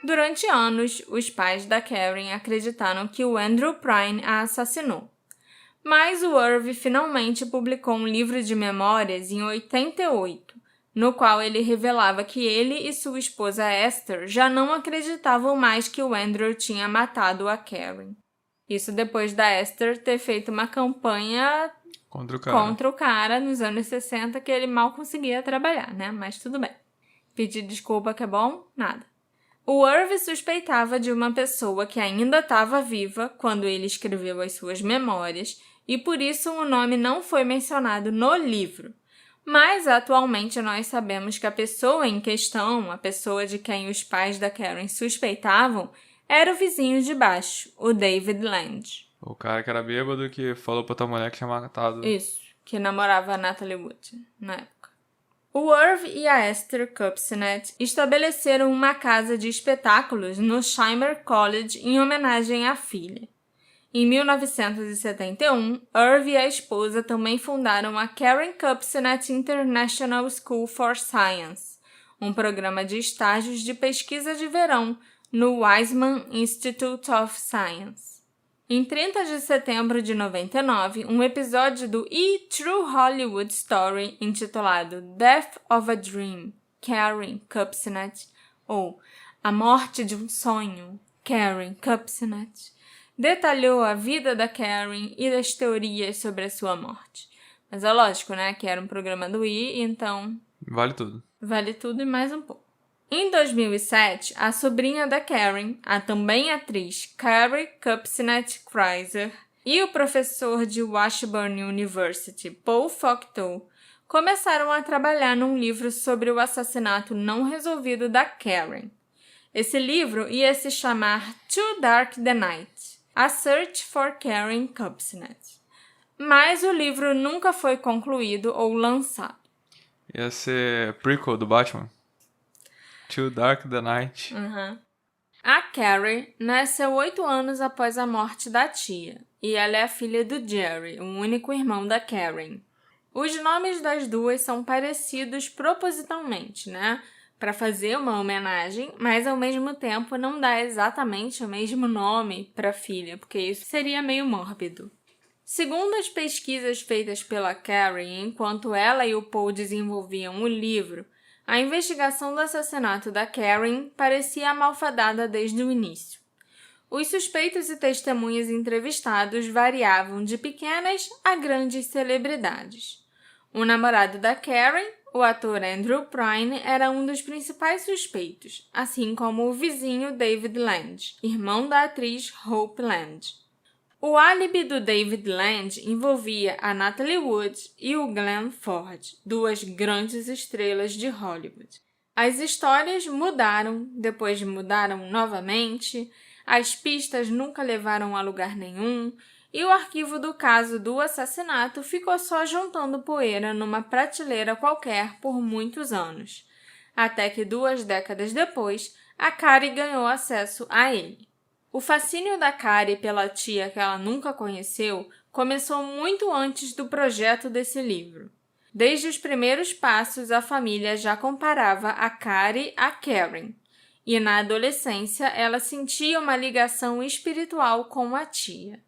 Durante anos, os pais da Karen acreditaram que o Andrew Prine a assassinou. Mas o Irv finalmente publicou um livro de memórias em 88, no qual ele revelava que ele e sua esposa Esther já não acreditavam mais que o Andrew tinha matado a Karen. Isso depois da Esther ter feito uma campanha contra o cara nos anos 60 que ele mal conseguia trabalhar, né? Mas tudo bem. Pedir desculpa que é bom? Nada. O Irv suspeitava de uma pessoa que ainda estava viva quando ele escreveu as suas memórias e por isso o nome não foi mencionado no livro. Mas atualmente nós sabemos que a pessoa em questão, a pessoa de quem os pais da Karen suspeitavam, era o vizinho de baixo, o David Land. O cara que era bêbado que falou pra tua mulher que tinha matado. Isso, que namorava a Natalie Wood na época. O Irv e a Esther Kupcinet estabeleceram uma casa de espetáculos no Shimer College em homenagem à filha. Em 1971, Irv e a esposa também fundaram a Karen Kupcinet International School for Science, um programa de estágios de pesquisa de verão no Weizmann Institute of Science. Em 30 de setembro de 99, um episódio do True Hollywood Story intitulado Death of a Dream, Karen Kupcinet, ou A Morte de um Sonho, Karen Kupcinet, detalhou a vida da Karen e as teorias sobre a sua morte. Mas é lógico, né, que era um programa do então... Vale tudo. Vale tudo e mais um pouco. Em 2007, a sobrinha da Karen, a também atriz Carrie Kupcinet Kreiser, e o professor de Washburn University, Paul Fochtel, começaram a trabalhar num livro sobre o assassinato não resolvido da Karen. Esse livro ia se chamar Too Dark the Night: A Search for Karen Kupcinet. Mas o livro nunca foi concluído ou lançado. Ia ser prequel do Batman. Too Dark the Night. A Carrie nasceu 8 anos após a morte da tia, e ela é a filha do Jerry, o único irmão da Karen. Os nomes das duas são parecidos propositalmente, né? Para fazer uma homenagem, mas ao mesmo tempo não dá exatamente o mesmo nome para a filha, porque isso seria meio mórbido. Segundo as pesquisas feitas pela Carrie, enquanto ela e o Paul desenvolviam o livro, a investigação do assassinato da Karen parecia malfadada desde o início. Os suspeitos e testemunhas entrevistados variavam de pequenas a grandes celebridades. O namorado da Karen, o ator Andrew Prine, era um dos principais suspeitos, assim como o vizinho David Land, irmão da atriz Hope Land. O álibi do David Land envolvia a Natalie Wood e o Glenn Ford, duas grandes estrelas de Hollywood. As histórias mudaram, depois mudaram novamente, as pistas nunca levaram a lugar nenhum, e o arquivo do caso do assassinato ficou só juntando poeira numa prateleira qualquer por muitos anos, até que 2 décadas depois, a Carrie ganhou acesso a ele. O fascínio da Carrie pela tia que ela nunca conheceu começou muito antes do projeto desse livro. Desde os primeiros passos, a família já comparava a Carrie a Karen, e na adolescência ela sentia uma ligação espiritual com a tia.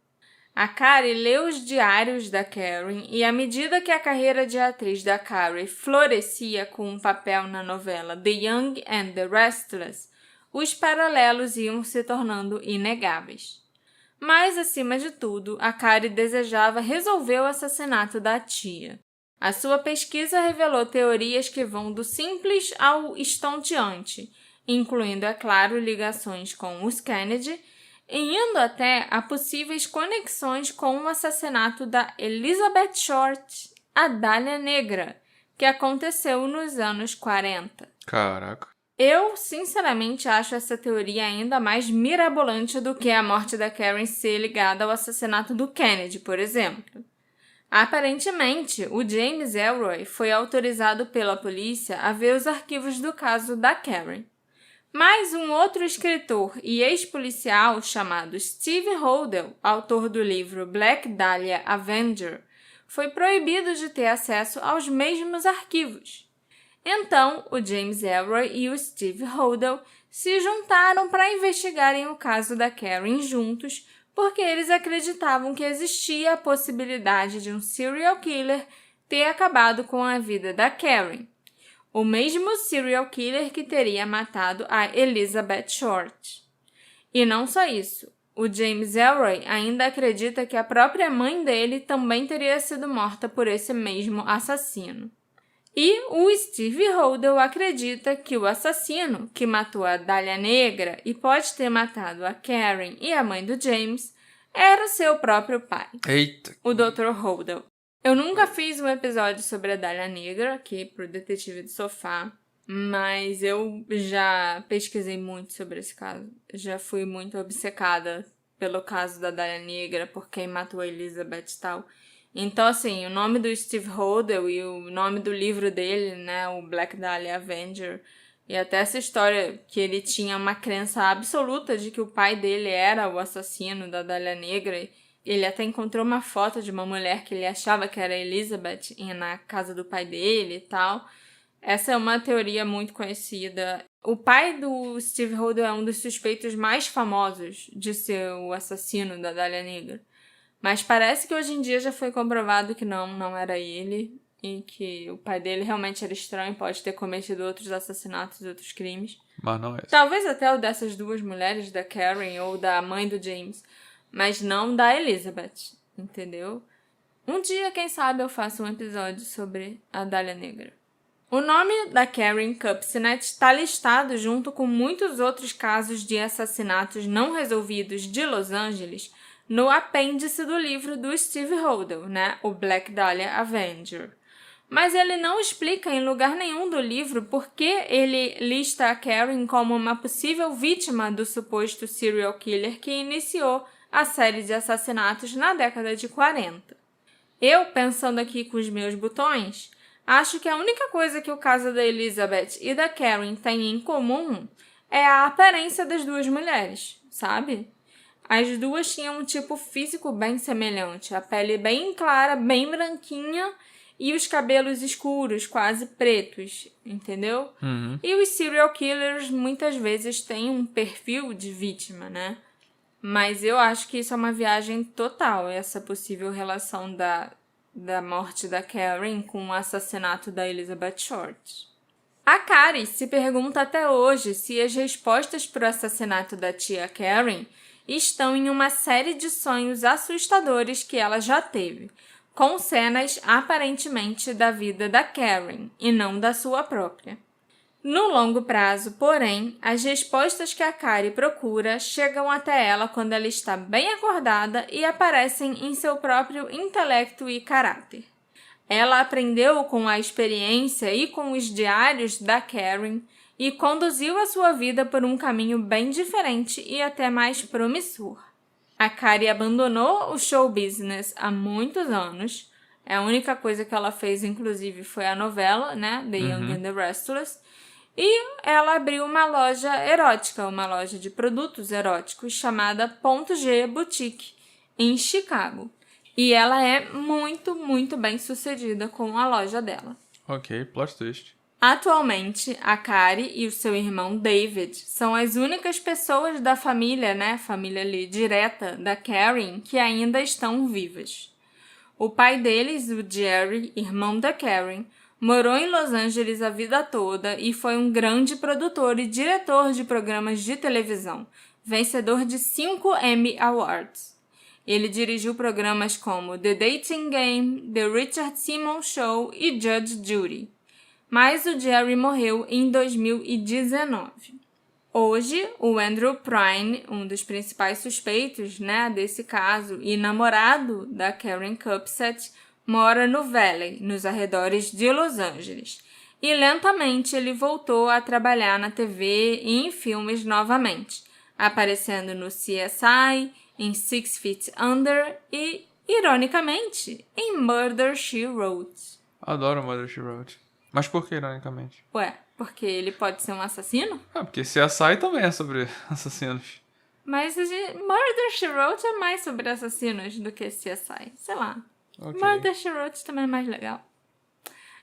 A Carrie leu os diários da Karen e, à medida que a carreira de atriz da Carrie florescia com um papel na novela The Young and the Restless, os paralelos iam se tornando inegáveis. Mas, acima de tudo, a Carrie desejava resolver o assassinato da tia. A sua pesquisa revelou teorias que vão do simples ao estonteante, incluindo, é claro, ligações com os Kennedy, e indo até a possíveis conexões com o assassinato da Elizabeth Short, a Dália Negra, que aconteceu nos anos 40. Caraca. Eu, sinceramente, acho essa teoria ainda mais mirabolante do que a morte da Karen ser ligada ao assassinato do Kennedy, por exemplo. Aparentemente, o James Ellroy foi autorizado pela polícia a ver os arquivos do caso da Karen. Mas um outro escritor e ex-policial chamado Steve Hodel, autor do livro Black Dahlia Avenger, foi proibido de ter acesso aos mesmos arquivos. Então, o James Ellroy e o Steve Hodel se juntaram para investigarem o caso da Karen juntos, porque eles acreditavam que existia a possibilidade de um serial killer ter acabado com a vida da Karen, o mesmo serial killer que teria matado a Elizabeth Short. E não só isso, o James Ellroy ainda acredita que a própria mãe dele também teria sido morta por esse mesmo assassino. E o Steve Hodel acredita que o assassino, que matou a Dália Negra e pode ter matado a Karen e a mãe do James, era o seu próprio pai, Eita. o Dr. Hodel. Eu nunca fiz um episódio sobre a Dália Negra aqui pro Detetive do Sofá, mas eu já pesquisei muito sobre esse caso. Já fui muito obcecada pelo caso da Dália Negra, por quem matou a Elizabeth e tal. Então, assim, o nome do Steve Hodel e o nome do livro dele, né, o Black Dahlia Avenger, e até essa história que ele tinha uma crença absoluta de que o pai dele era o assassino da Dália Negra. Ele até encontrou uma foto de uma mulher que ele achava que era Elizabeth na casa do pai dele e tal. Essa é uma teoria muito conhecida. O pai do Steve Hodel é um dos suspeitos mais famosos de ser o assassino da Dália Negra. Mas parece que hoje em dia já foi comprovado que não era ele e que o pai dele realmente era estranho, pode ter cometido outros assassinatos e outros crimes. Mas não é isso. Talvez até o dessas duas mulheres, da Karen ou da mãe do James, mas não da Elizabeth, entendeu? Um dia, quem sabe, eu faço um episódio sobre a Dália Negra. O nome da Karen Kupcinet está listado junto com muitos outros casos de assassinatos não resolvidos de Los Angeles no apêndice do livro do Steve Hodel, né? O Black Dahlia Avenger. mas ele não explica em lugar nenhum do livro por que ele lista a Karen como uma possível vítima do suposto serial killer que iniciou a série de assassinatos na década de 40. Eu, pensando aqui com os meus botões, acho que a única coisa que o caso da Elizabeth e da Karen têm em comum é a aparência das duas mulheres, sabe? As duas tinham um tipo físico bem semelhante, a pele bem clara, bem branquinha e os cabelos escuros, quase pretos, entendeu? E os serial killers muitas vezes têm um perfil de vítima, né? Mas eu acho que isso é uma viagem total, essa possível relação da morte da Karen com o assassinato da Elizabeth Short. A Carrie se pergunta até hoje se as respostas para o assassinato da tia Karen estão em uma série de sonhos assustadores que ela já teve, com cenas aparentemente da vida da Karen e não da sua própria. No longo prazo, porém, as respostas que a Carrie procura chegam até ela quando ela está bem acordada e aparecem em seu próprio intelecto e caráter. Ela aprendeu com a experiência e com os diários da Karen e conduziu a sua vida por um caminho bem diferente e até mais promissor. A Carrie abandonou o show business há muitos anos. A única coisa que ela fez, inclusive, foi a novela, né? The Young and the Restless. E ela abriu uma loja erótica, uma loja de produtos eróticos chamada Ponto G Boutique, em Chicago. E ela é muito, muito bem sucedida com a loja dela. Ok, plot twist. Atualmente, a Carrie e o seu irmão David são as únicas pessoas da família, né, família ali direta da Karen, que ainda estão vivas. O pai deles, o Jerry, irmão da Karen, morou em Los Angeles a vida toda e foi um grande produtor e diretor de programas de televisão, vencedor de 5 Emmy Awards. Ele dirigiu programas como The Dating Game, The Richard Simmons Show e Judge Judy. Mas o Jerry morreu em 2019. Hoje, o Andrew Prine, um dos principais suspeitos, né, desse caso e namorado da Karen Kupset, mora no Valley, nos arredores de Los Angeles. E lentamente ele voltou a trabalhar na TV e em filmes novamente, aparecendo no CSI, em 6 Feet Under e, ironicamente, em Murder, She Wrote. Adoro Murder, She Wrote. Mas por que, ironicamente? Ué, porque ele pode ser um assassino? Porque CSI também é sobre assassinos. Mas Murder, She Wrote é mais sobre assassinos do que CSI. Sei lá. Okay. Murder, She Wrote também é mais legal.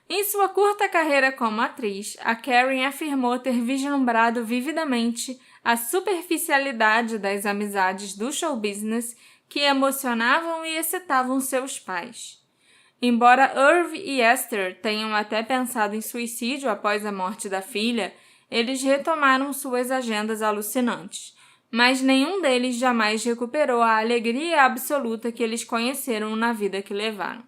Em sua curta carreira como atriz, a Karen afirmou ter vislumbrado vividamente a superficialidade das amizades do show business que emocionavam e excitavam seus pais. Embora Irv e Esther tenham até pensado em suicídio após a morte da filha, eles retomaram suas agendas alucinantes, mas nenhum deles jamais recuperou a alegria absoluta que eles conheceram na vida que levaram.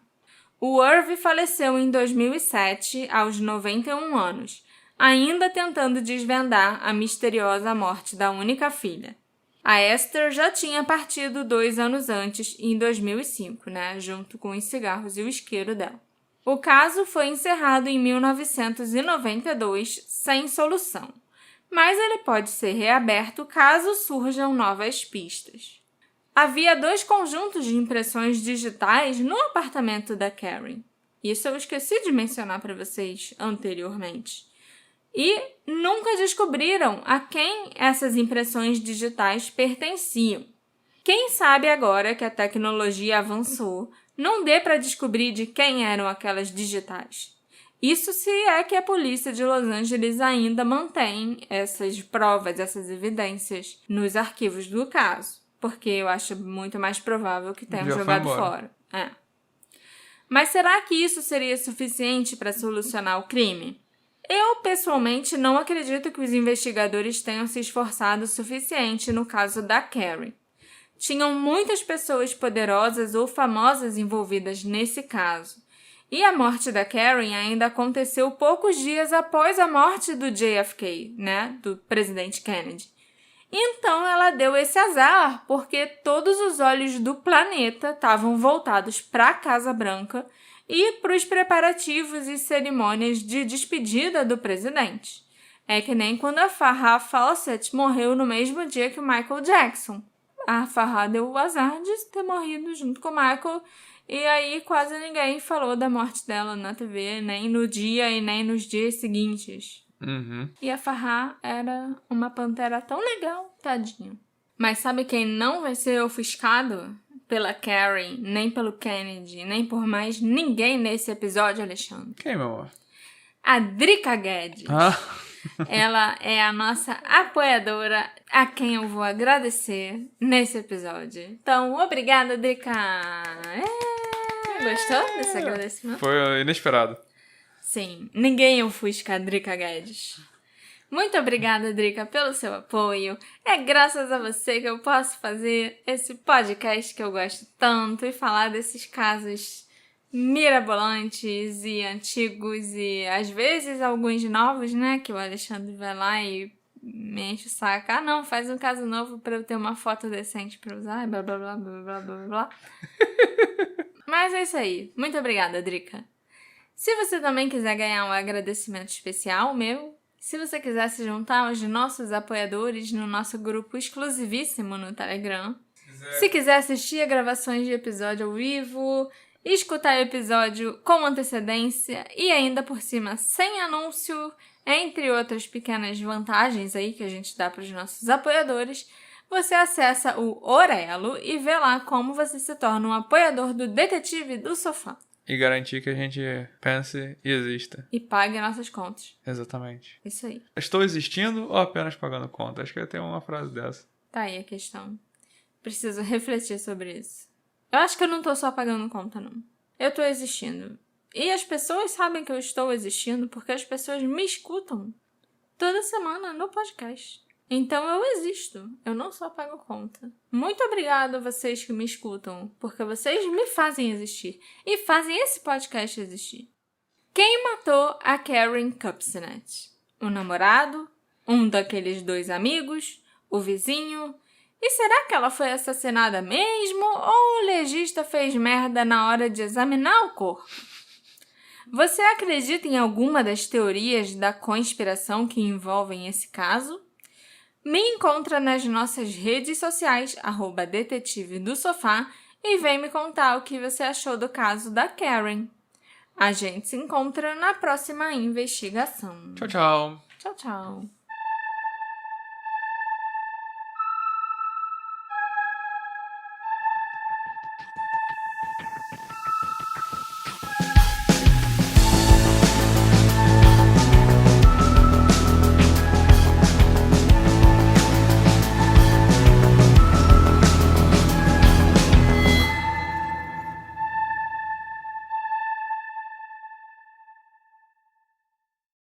O Irv faleceu em 2007, aos 91 anos, ainda tentando desvendar a misteriosa morte da única filha. A Esther já tinha partido 2 anos antes, em 2005, né, junto com os cigarros e o isqueiro dela. O caso foi encerrado em 1992, sem solução, mas ele pode ser reaberto caso surjam novas pistas. Havia 2 conjuntos de impressões digitais no apartamento da Karen. Isso eu esqueci de mencionar para vocês anteriormente. E nunca descobriram a quem essas impressões digitais pertenciam. Quem sabe agora que a tecnologia avançou, não dê para descobrir de quem eram aquelas digitais. Isso se é que a polícia de Los Angeles ainda mantém essas provas, essas evidências nos arquivos do caso, porque eu acho muito mais provável que tenham jogado fora. Mas será que isso seria suficiente para solucionar o crime? Eu, pessoalmente, não acredito que os investigadores tenham se esforçado o suficiente no caso da Karen. Tinham muitas pessoas poderosas ou famosas envolvidas nesse caso. E a morte da Karen ainda aconteceu poucos dias após a morte do JFK, né, do presidente Kennedy. Então ela deu esse azar, porque todos os olhos do planeta estavam voltados para a Casa Branca e para os preparativos e cerimônias de despedida do presidente. É que nem quando a Farrah Fawcett morreu no mesmo dia que o Michael Jackson. A Farrah deu o azar de ter morrido junto com o Michael, e aí quase ninguém falou da morte dela na TV, nem no dia e nem nos dias seguintes. E a Farrah era uma pantera tão legal, tadinho. Mas sabe quem não vai ser ofuscado pela Karen, nem pelo Kennedy, nem por mais ninguém nesse episódio, Alexandre? Quem, meu amor? A Drica Guedes. Ela é a nossa apoiadora, a quem eu vou agradecer nesse episódio. Então, obrigada, Drica! Gostou desse agradecimento? Foi inesperado. Sim, ninguém ofusca a Drica Guedes. Muito obrigada, Drica, pelo seu apoio. É graças a você que eu posso fazer esse podcast que eu gosto tanto e falar desses casos mirabolantes e antigos e às vezes alguns novos, né? Que o Alexandre vai lá e me enche o saco. Ah, não, faz um caso novo pra eu ter uma foto decente pra usar, blá, blá, blá, blá, blá, blá, blá. Mas é isso aí. Muito obrigada, Drica. Se você também quiser ganhar um agradecimento especial meu, se você quiser se juntar aos nossos apoiadores no nosso grupo exclusivíssimo no Telegram, se quiser assistir a gravações de episódio ao vivo, escutar o episódio com antecedência e ainda por cima sem anúncio, entre outras pequenas vantagens aí que a gente dá para os nossos apoiadores, você acessa o Orelo e vê lá como você se torna um apoiador do Detetive do Sofá. E garantir que a gente pense e exista. E pague nossas contas. Exatamente. Isso aí. Estou existindo ou apenas pagando conta? Acho que eu tenho uma frase dessa. Tá aí a questão. Preciso refletir sobre isso. Eu acho que eu não tô só pagando conta, não. Eu tô existindo. E as pessoas sabem que eu estou existindo porque as pessoas me escutam toda semana no podcast. Então eu existo. Eu não só pago conta. Muito obrigada a vocês que me escutam, porque vocês me fazem existir e fazem esse podcast existir. Quem matou a Karen Kupcinet? O namorado? Um daqueles dois amigos? O vizinho? E será que ela foi assassinada mesmo ou o legista fez merda na hora de examinar o corpo? Você acredita em alguma das teorias da conspiração que envolvem esse caso? Me encontra nas nossas redes sociais, @detetive do sofá, e vem me contar o que você achou do caso da Karen. A gente se encontra na próxima investigação. Tchau, tchau. Tchau, tchau.